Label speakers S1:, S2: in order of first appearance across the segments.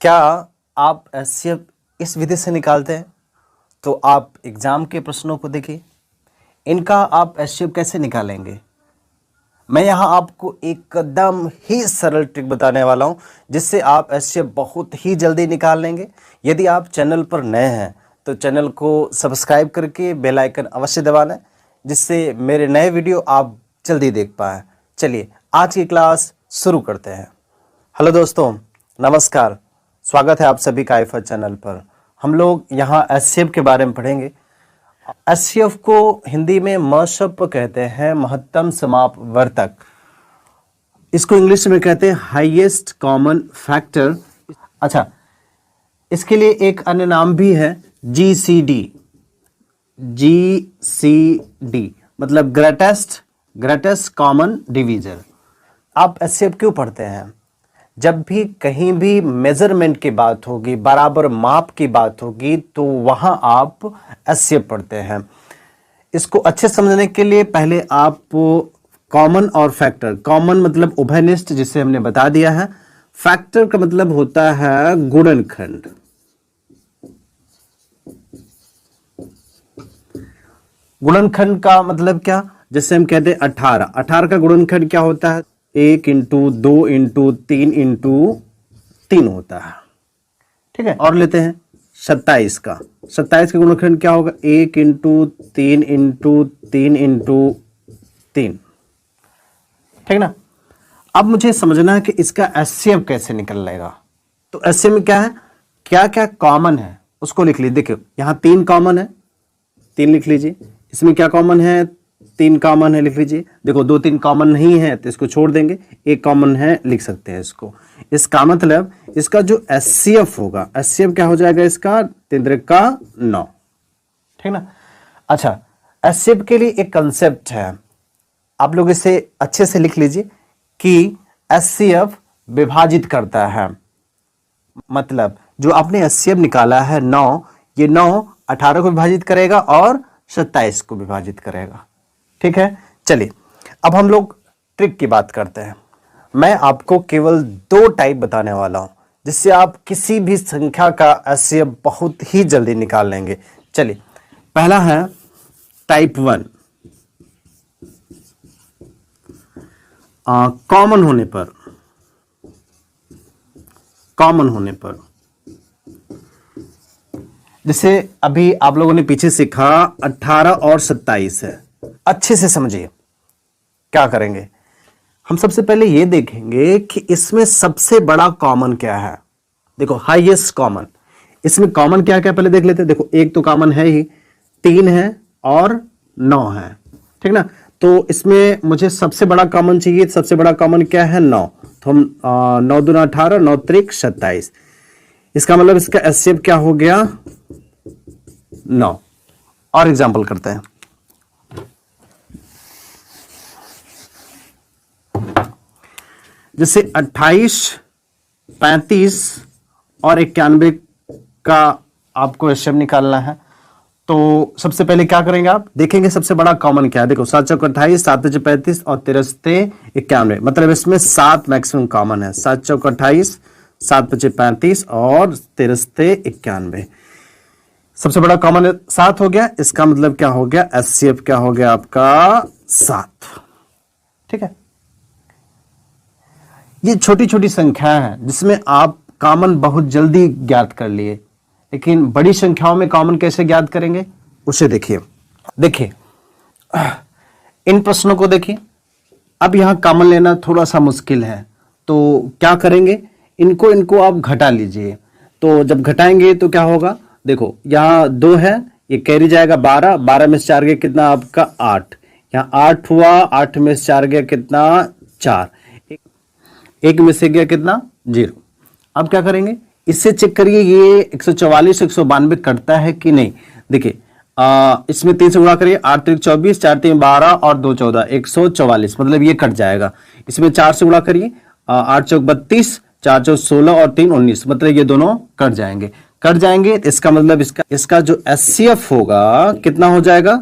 S1: क्या आप एचसीएफ इस विधि से निकालते हैं? तो आप एग्ज़ाम के प्रश्नों को देखिए, इनका आप एचसीएफ कैसे निकालेंगे। मैं यहाँ आपको एकदम ही सरल ट्रिक बताने वाला हूँ जिससे आप एचसीएफ बहुत ही जल्दी निकाल लेंगे। यदि आप चैनल पर नए हैं तो चैनल को सब्सक्राइब करके बेल आइकन अवश्य दबा लें, जिससे मेरे नए वीडियो आप जल्दी देख पाएँ। चलिए आज की क्लास शुरू करते हैं। हेलो दोस्तों, नमस्कार, स्वागत है आप सभी का आईफा चैनल पर। हम लोग यहाँ एचसीएफ के बारे में पढ़ेंगे। एचसीएफ को हिंदी में मशप कहते हैं, महत्तम समापवर्तक। इसको इंग्लिश में कहते हैं हाईएस्ट कॉमन फैक्टर। अच्छा, इसके लिए एक अन्य नाम भी है जीसीडी। जीसीडी मतलब ग्रेटेस्ट कॉमन डिवीजर। आप एचसीएफ क्यों पढ़ते हैं? जब भी कहीं भी मेजरमेंट की बात होगी, बराबर माप की बात होगी, तो वहां आप एचसीएफ पढ़ते हैं। इसको अच्छे समझने के लिए पहले आप कॉमन और फैक्टर, कॉमन मतलब उभयनिष्ठ जिसे हमने बता दिया है, फैक्टर का मतलब होता है गुणनखंड। गुणनखंड का मतलब क्या? जैसे हम कहते हैं 18 का गुणनखंड क्या होता है? 1 इंटू 2 इंटू 3 इंटू 3 होता है। ठीक है, और लेते हैं 27 का। 27 का गुणनखंड क्या होगा? 1 इंटू 3 इंटू 3 इंटू 3। ठीक ना। अब मुझे समझना है कि इसका एचसीएफ कैसे निकलेगा। तो एचसीएफ में क्या है, क्या क्या कॉमन है उसको लिख लीजिए। देखिए यहाँ 3 कॉमन है, 3 लिख लीजिए। इसमें क्या कॉमन है? 3 कॉमन है, लिख लीजिए। देखो 2 3 कॉमन नहीं है तो इसको छोड़ देंगे, 1 कॉमन है, लिख सकते हैं इसको। इसका मतलब इसका जो एचसीएफ होगा, एचसीएफ क्या हो जाएगा इसका? 3 का 9। ठीक ना। अच्छा, एचसीएफ के लिए एक कंसेप्ट है, आप लोग इसे अच्छे से लिख लीजिए कि एचसीएफ विभाजित करता है। मतलब जो आपने एचसीएफ निकाला है 9, ये 9 18 को विभाजित करेगा और 27 को विभाजित करेगा। ठीक है, चलिए अब हम लोग ट्रिक की बात करते हैं। मैं आपको केवल 2 टाइप बताने वाला हूं जिससे आप किसी भी संख्या का एचसीएफ बहुत ही जल्दी निकाल लेंगे। चलिए, पहला है टाइप 1। कॉमन होने पर जैसे अभी आप लोगों ने पीछे सीखा 18 और 27 है। अच्छे से समझिए क्या करेंगे। हम सबसे पहले ये देखेंगे कि इसमें सबसे बड़ा कॉमन क्या है। देखो हाईएस्ट कॉमन, इसमें कॉमन क्या क्या पहले देख लेते हैं। देखो एक तो कॉमन है ही, 3 है और 9 है। ठीक ना। तो इसमें मुझे सबसे बड़ा कॉमन चाहिए। सबसे बड़ा कॉमन क्या है? 9। तो हम 9 दूना 18, 9 त्रिक 27। इसका मतलब इसका एचसीएफ क्या हो गया? 9। और एग्जांपल करते हैं। जैसे 28, 35 और 91 का आपको एचसीएफ निकालना है। तो सबसे पहले क्या करेंगे, आप देखेंगे सबसे बड़ा कॉमन क्या है। देखो 7 चौक 28, 7 5 35 और 13 91, मतलब इसमें 7 मैक्सिमम कॉमन है। 7 चौक 28, 7 5 35 और 13 91। सबसे बड़ा कॉमन 7 हो गया। इसका मतलब क्या हो गया? एचसीएफ क्या हो गया आपका? 7। ठीक है, ये छोटी छोटी संख्या है जिसमें आप कॉमन बहुत जल्दी ज्ञात कर लिए, लेकिन बड़ी संख्याओं में कॉमन कैसे ज्ञात करेंगे उसे देखिए। इन प्रश्नों को देखिए। अब यहां कॉमन लेना थोड़ा सा मुश्किल है, तो क्या करेंगे, इनको आप घटा लीजिए। तो जब घटाएंगे तो क्या होगा? देखो यहाँ 2 है, ये कैरी जाएगा 12, 12 में से 4 गया कितना आपका? 8। यहाँ 8 हुआ, 8 में से 4 गया कितना? 4। 1 में से गया कितना? 0। अब क्या करेंगे, इससे चेक करिए ये 144 192 कटता है कि नहीं। देखिए इसमें 3 से गुणा करिए, 8 3 24, 4 3 12 और 2 14, 144, मतलब ये कट जाएगा। इसमें 4 से गुणा करिए, 8 चौक 32, 4 चौक 16 और 3 19, मतलब ये दोनों कट जाएंगे। इसका मतलब इसका जो एचसीएफ होगा कितना हो जाएगा?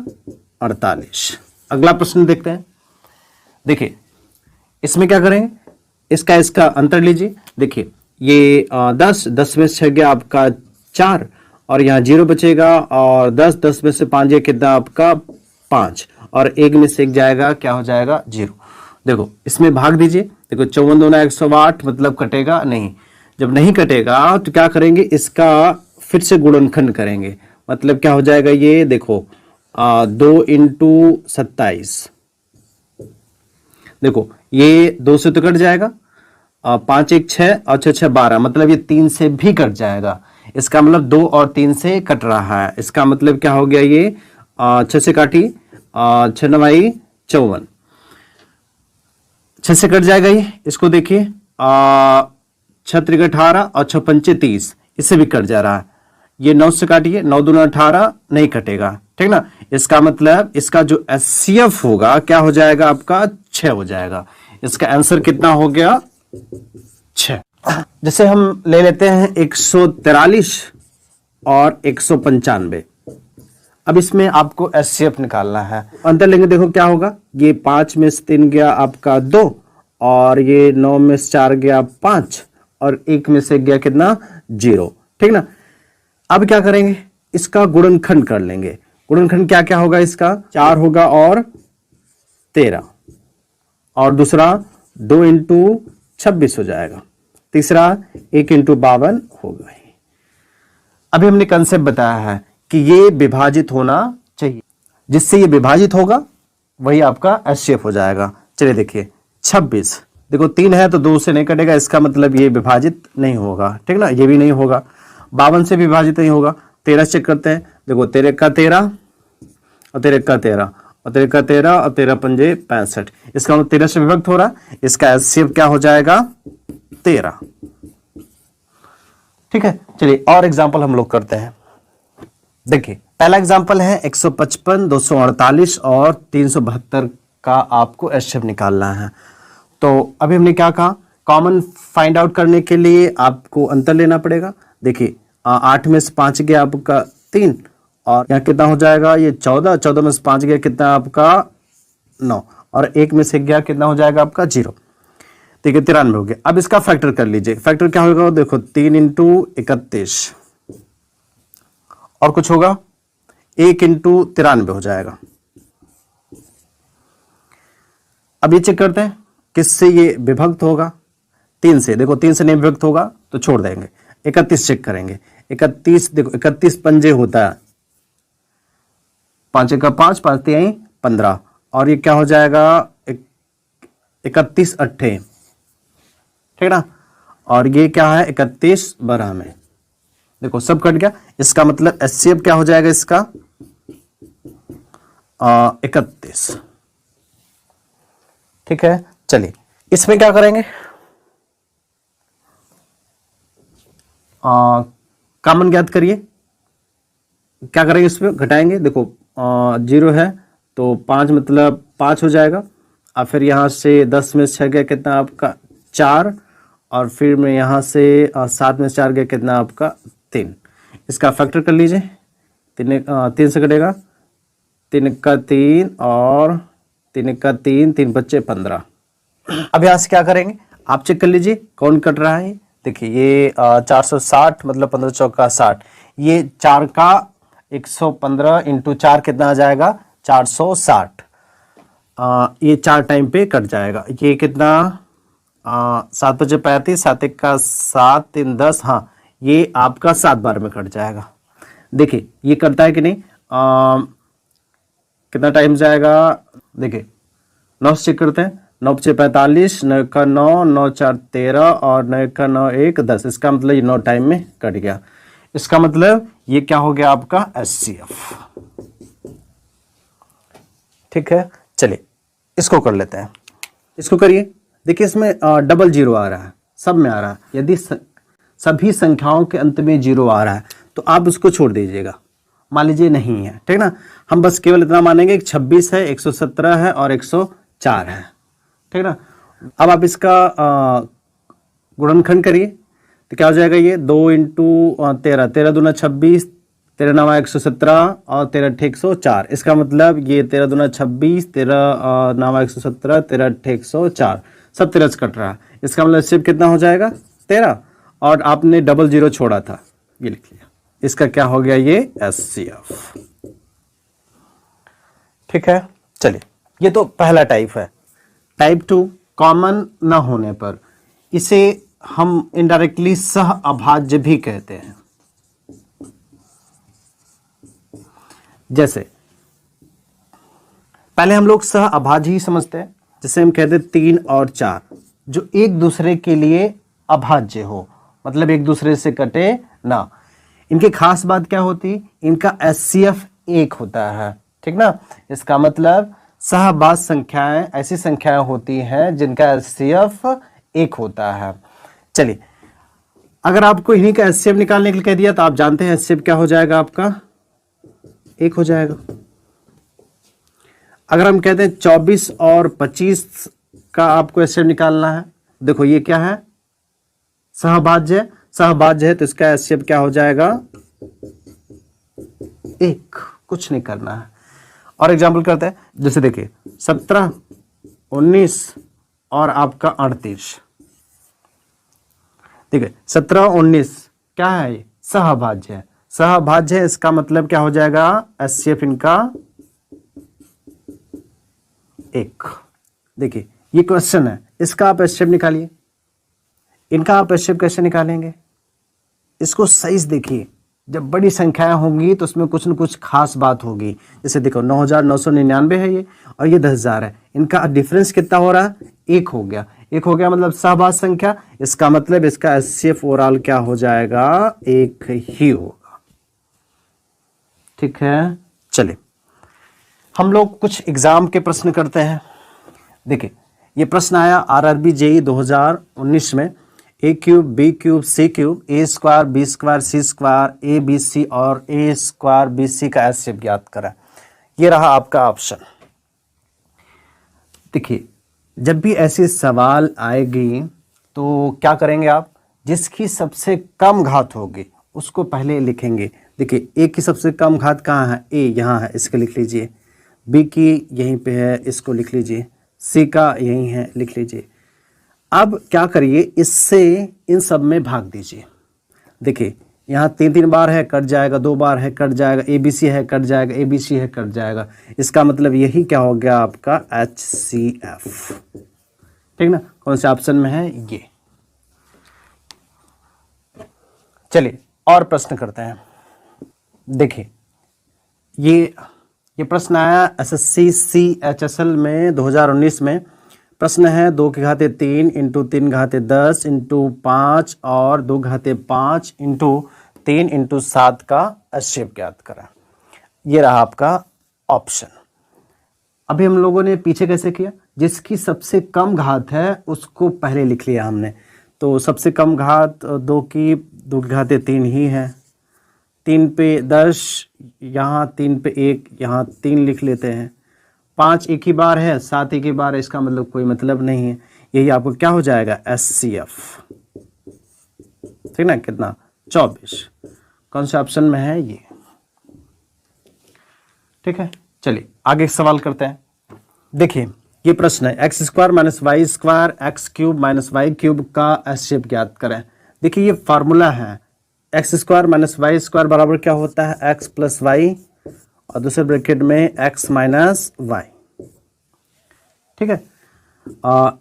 S1: 48। अगला प्रश्न देखते हैं। देखिए इसमें क्या करेंगे, इसका अंतर लीजिए। देखिए ये 10 में से गया आपका 4 और यहाँ 0 बचेगा और 10 में से 5 गया कितना आपका 5 और 1 में से 1 जाएगा क्या हो जाएगा 0। देखो इसमें भाग दीजिए, देखो 54 दूना 108 मतलब कटेगा नहीं। जब नहीं कटेगा तो क्या करेंगे, इसका फिर से गुणनखंड करेंगे, मतलब क्या हो जाएगा ये देखो 2 × 27। देखो ये 2 से तो कट जाएगा, 5 1 6 और 6 6 12, मतलब ये 3 से भी कट जाएगा। इसका मतलब 2 और 3 से कट रहा है। इसका मतलब क्या हो गया, ये 6 से काटी 6 9 54, 6 से कट जाएगा ये। इसको देखिए 6 3 18 और 6 5 30, इससे भी कट जा रहा है। ये 9 से काटिए, 9 दूना 18 नहीं कटेगा, ठीक ना। इसका मतलब इसका जो एचसीएफ होगा क्या हो जाएगा आपका 6 हो जाएगा। इसका आंसर कितना हो गया 6। जैसे हम ले लेते हैं 143 और 195। अब इसमें आपको एचसीएफ निकालना है। अंतर लेंगे, देखो क्या होगा, ये 5 में से 3 गया आपका 2 और ये 9 में से 4 गया 5 और 1 में से गया कितना 0, ठीक ना। अब क्या करेंगे, इसका गुणनखंड कर लेंगे। गुणनखंड क्या क्या होगा, इसका 4 होगा और 13 और दूसरा 2 × 26 हो जाएगा, तीसरा 1 × 52 होगा। अभी हमने कंसेप्ट बताया है कि ये विभाजित होना चाहिए, जिससे ये विभाजित होगा वही आपका एचसीएफ हो जाएगा। चलिए देखिए 26, देखो 3 है तो 2 से नहीं कटेगा, इसका मतलब ये विभाजित नहीं होगा, ठीक ना। ये भी नहीं होगा, 52 से विभाजित नहीं होगा। 13 चेक करते हैं, देखो 13 का 13 और 13 का 13 और 13 का 13 और 13 पंजे 65, इसका मतलब 13 से विभक्त हो रहा है। इसका एचसीएफ क्या हो जाएगा 13, ठीक है। चलिए और एग्जाम्पल हम लोग करते हैं। देखिए पहला एग्जाम्पल है 155, 248 और 372 का आपको एचसीएफ निकालना है। तो अभी हमने क्या कहा, कॉमन फाइंड आउट करने के लिए आपको अंतर लेना पड़ेगा। देखिए 8 में से 5 गया आपका 3 और यहाँ कितना हो जाएगा ये 14, 14 में से 5 गया कितना आपका 9 और 1 में से गया कितना हो जाएगा आपका 0, ठीक है 93 हो गया। अब इसका फैक्टर कर लीजिए, फैक्टर क्या होगा, देखो 3 × 31 और कुछ होगा 1 × 93 हो जाएगा। अब ये चेक करते हैं किससे ये विभक्त होगा, 3 से। देखो 3 से नहीं विभक्त होगा तो छोड़ देंगे। 31 चेक करेंगे, 31 देखो 31 पंजे होता है, 5 × 5 5 3 15 और ये क्या हो जाएगा 31 8, ठीक ना। और ये क्या है 31 12 में, देखो सब कट गया। इसका मतलब एचसीएफ क्या हो जाएगा इसका 31, ठीक है। चलिए इसमें क्या करेंगे, कॉमन ज्ञात करिए। क्या करेंगे, इसमें घटाएंगे। देखो 0 है तो 5 मतलब 5 हो जाएगा और फिर यहाँ से 10 में से 6 गया कितना आपका 4 और फिर में यहाँ से 7 में से 4 गया कितना आपका 3। इसका फैक्टर कर लीजिए, 3 से कटेगा, 3 का 3 और 3 का 3, 3 बच्चे 15। अब यहाँ से क्या करेंगे, आप चेक कर लीजिए कौन कट रहा है। देखिए ये 460 मतलब 15 चौका 60, ये 4 का 115 × 4 कितना आ जाएगा 460। ये 4 टाइम पे कट जाएगा। ये कितना 7 बजे 35, 7 1 का 7, 3 10, हाँ ये आपका 7 बार में कट जाएगा। देखिए ये करता है कि नहीं, कितना टाइम जाएगा, देखिए 9 से चेक करते हैं, 9 × 45, 9 का 9, 9 4 13 और 9 का 9 1 10, इसका मतलब ये 9 टाइम में कट गया। इसका मतलब ये क्या हो गया आपका एचसीएफ, ठीक है। चलिए इसको कर लेते हैं, इसको करिए। देखिए इसमें डबल 0 आ रहा है, सब में आ रहा है। यदि सभी संख्याओं के अंत में 0 आ रहा है तो आप उसको छोड़ दीजिएगा, मान लीजिए नहीं है, ठीक ना। हम बस केवल इतना मानेंगे कि 26 है, 117 है और 104 है, ठीक ना। अब आप इसका गुणनखंड करिए तो क्या हो जाएगा, ये 2 × 13, 13 दूना 26, 13 9 117 और 13 8 104। इसका मतलब ये 13 दूना 26, 13 9 117, 13 8 104, सब 13 से कट रहा है। इसका मतलब सिर्फ कितना हो जाएगा 13 और आपने डबल जीरो छोड़ा था, ये लिख लिया, इसका क्या हो गया, ये HCF। ठीक है, चलिए ये तो पहला टाइप है। टाइप 2, कॉमन ना होने पर, इसे हम इनडायरेक्टली सह अभाज्य भी कहते हैं। जैसे पहले हम लोग सह अभाज्य ही समझते हैं, जैसे हम कहते हैं 3 और 4 जो एक दूसरे के लिए अभाज्य हो, मतलब एक दूसरे से कटे ना। इनकी खास बात क्या होती, इनका HCF 1 होता है, ठीक ना। इसका मतलब सहभाज्य संख्याएं ऐसी संख्याएं होती हैं जिनका HCF 1 होता है। चलिए, अगर आपको इन्हीं का HCF निकालने के लिए कह दिया तो आप जानते हैं HCF क्या हो जाएगा, आपका 1 हो जाएगा। अगर हम कहते हैं 24 और 25 का आपको HCF निकालना है, देखो ये क्या है, सहभाज्य है, तो इसका HCF क्या हो जाएगा, 1, कुछ नहीं करना है। और एग्जाम्पल करते हैं, जैसे देखिए 17, 19 और आपका 38, ठीक है। 17, 19 क्या है, ये सहभाज्य है, सहभाज्य है, इसका मतलब क्या हो जाएगा, HCF इनका 1। देखिए ये क्वेश्चन है, इसका आप HCF निकालिए, इनका आप HCF कैसे निकालेंगे, इसको सही से देखिए। जब बड़ी संख्याएं होंगी तो उसमें कुछ न कुछ खास बात होगी। जैसे देखो 9,999 है ये, और ये 10,000 है, इनका डिफरेंस कितना हो रहा है, 1 हो गया। 1 हो गया मतलब सहभाज्य संख्या, इसका मतलब इसका HCF ओवरऑल क्या हो जाएगा, 1 ही होगा। ठीक है, चलिए हम लोग कुछ एग्जाम के प्रश्न करते हैं। देखिए ये प्रश्न आया RRB JEE 2019 में, A cube, B cube, C cube, A square, B square, C square, ABC और A स्क्वायर BC का HCF ज्ञात करा। ये रहा आपका ऑप्शन। देखिए जब भी ऐसे सवाल आएगी तो क्या करेंगे आप, जिसकी सबसे कम घात होगी उसको पहले लिखेंगे। देखिए A की सबसे कम घात कहाँ है, A यहाँ है, इसको लिख लीजिए। B की यहीं पे है, इसको लिख लीजिए। C का यहीं है, लिख लीजिए। अब क्या करिए, इससे इन सब में भाग दीजिए। देखिए यहाँ 3 बार है, कट जाएगा, 2 बार है, कट जाएगा, ABC है, कट जाएगा, ABC है, कट जाएगा। इसका मतलब यही क्या हो गया आपका HCF। ठीक ना, कौन से ऑप्शन में है ये। चलिए और प्रश्न करते हैं। देखिए ये प्रश्न आया SSC CHSL में 2019 में। प्रश्न है 2 की घाते 3 इंटू 3 घाते 10 इंटू 5 और 2 घाते 5 इंटू 3 इंटू 7 का HCF ज्ञात करा। ये रहा आपका ऑप्शन। अभी हम लोगों ने पीछे कैसे किया, जिसकी सबसे कम घात है उसको पहले लिख लिया हमने। तो सबसे कम घात 2 की घाते 3 ही है। 3 पे 10, यहाँ 3 पे 1, यहाँ 3 लिख लेते हैं। 5 एक ही बार है, 7 एक ही बार है, इसका मतलब कोई मतलब नहीं है। यही आपको क्या हो जाएगा, HCF। ठीक ना, कितना 24। कौन से ऑप्शन में है ये। ठीक है, चलिए आगे सवाल करते हैं। देखिए ये प्रश्न है x square minus Y square X cube minus Y cube का HCF ज्ञात करें। देखिए ये फार्मूला है, X square minus Y square बराबर क्या होता है, एक्स प्लस वाई और दूसरे ब्रैकेट में एक्स माइनस वाई। ठीक है,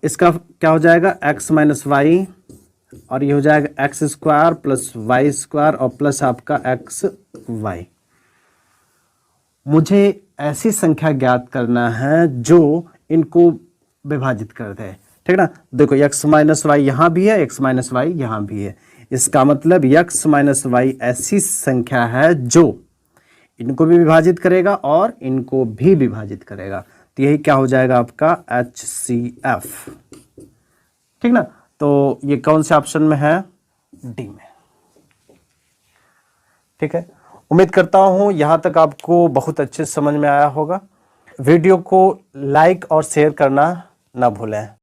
S1: इसका क्या हो जाएगा, एक्स माइनस वाई, और ये हो जाएगा X square plus Y square और प्लस आपका एक्स वाई। मुझे ऐसी संख्या ज्ञात करना है जो इनको विभाजित कर दे। ठीक ना, देखो एक्स माइनस वाई यहाँ भी है, एक्स माइनस वाई यहाँ भी है। इसका मतलब एक्स माइनस वाई ऐसी संख्या है जो इनको भी विभाजित करेगा और इनको भी विभाजित करेगा। तो यही क्या हो जाएगा आपका HCF। ठीक ना, तो ये कौन से ऑप्शन में है, डी में। ठीक है, उम्मीद करता हूं यहां तक आपको बहुत अच्छे समझ में आया होगा। वीडियो को लाइक और शेयर करना ना भूलें।